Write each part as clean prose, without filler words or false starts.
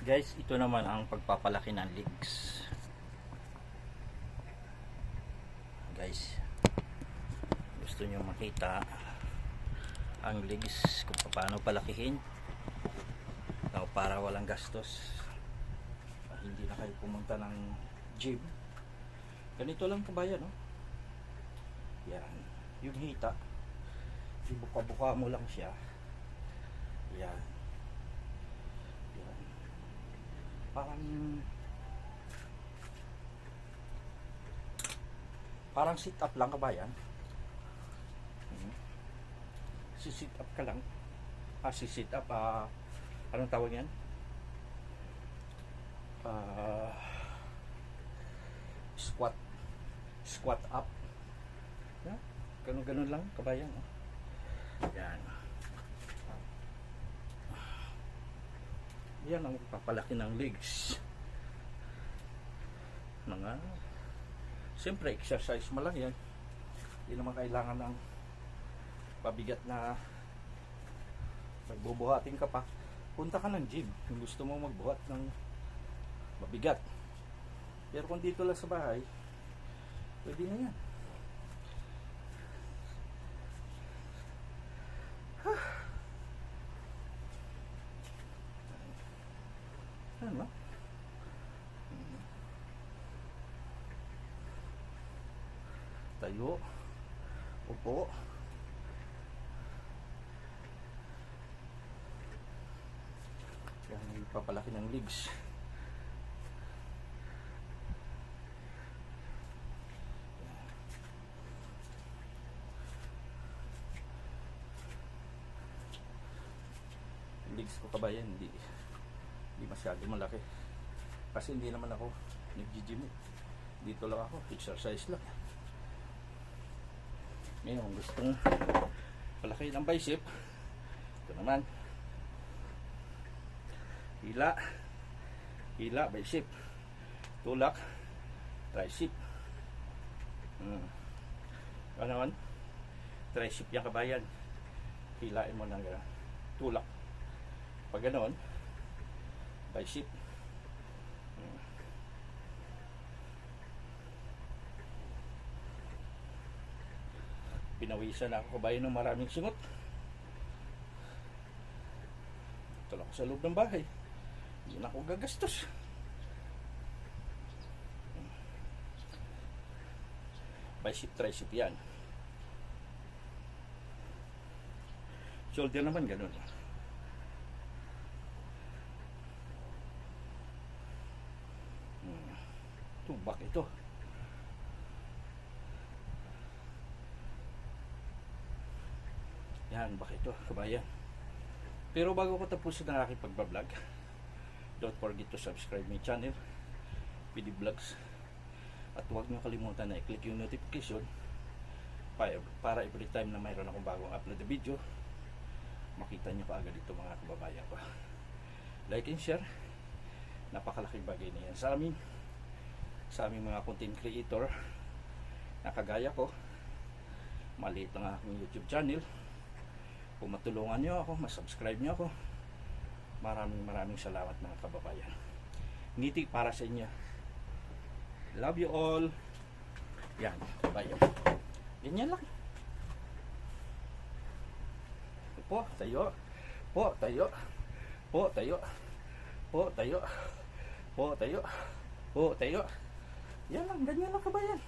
Guys, ito naman ang pagpapalaki ng legs. Guys, gusto nyo makita ang legs kung paano palakihin para walang gastos, hindi na kayo pumunta ng gym. Ganito lang kabayan, no? Yan, yung hita, ibuka-buka mo lang siya. Yan. Yan. Parang sit up lang kabayan. Si-sit up ka lang. Si-sit up, anong tawag yan? Squat up. Yan. Ganun lang kabayan. Yan. Yan ang papalaki ng legs. Siyempre exercise mo lang yan. Hindi naman kailangan ng pabigat na magbubuhatin ka pa. Punta ka ng gym kung gusto mo magbuhat ng mabigat. Pero kung dito lang sa bahay, pwede na yan. Ano? Tayo. Upo. Yan, ipapalaki ng legs. Legs ko kabayan, hindi masyado malaki kasi hindi naman ako nag-gym. Dito lang ako, exercise lang. Ngayon gustong palaki ng bicep, ito naman hila bicep, tulak tricep. Ano naman tricep yung kabayan, hilain mo ng gano'n, tulak pag gano'n, bicep. Pinawisan ako kabayan ng maraming singot. Ito lang ako sa loob ng bahay, hindi na ako gagastos. Bicep, tricep yan. Shoulder naman ganun. Tubak ito. Yan, baka ito kabayan. Pero bago ko tapusin ang aking pagbablog, don't forget to subscribe my channel, PD Vlogs, at huwag nyo kalimutan na i-click yung notification para every time na mayroon akong bagong upload na video, makita nyo kaagad ito mga kababayan ko. Like and share, napakalaking bagay na yan sa aming mga content creator na kagaya ko. Maliit ang aking YouTube channel. Kung matulungan nyo ako, masubscribe nyo ako, maraming salamat mga kababayan. Ngiti para sa inyo. Love you all. Yan, kabayan. Ganyan lang. Po, tayo. Po, tayo. Po, tayo. Po, tayo. Po, tayo. Po, tayo. Yan lang, ganyan lang kabayan.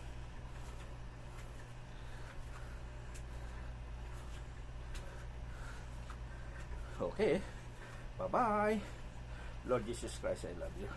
Okay, bye-bye. Lord Jesus Christ, I love you.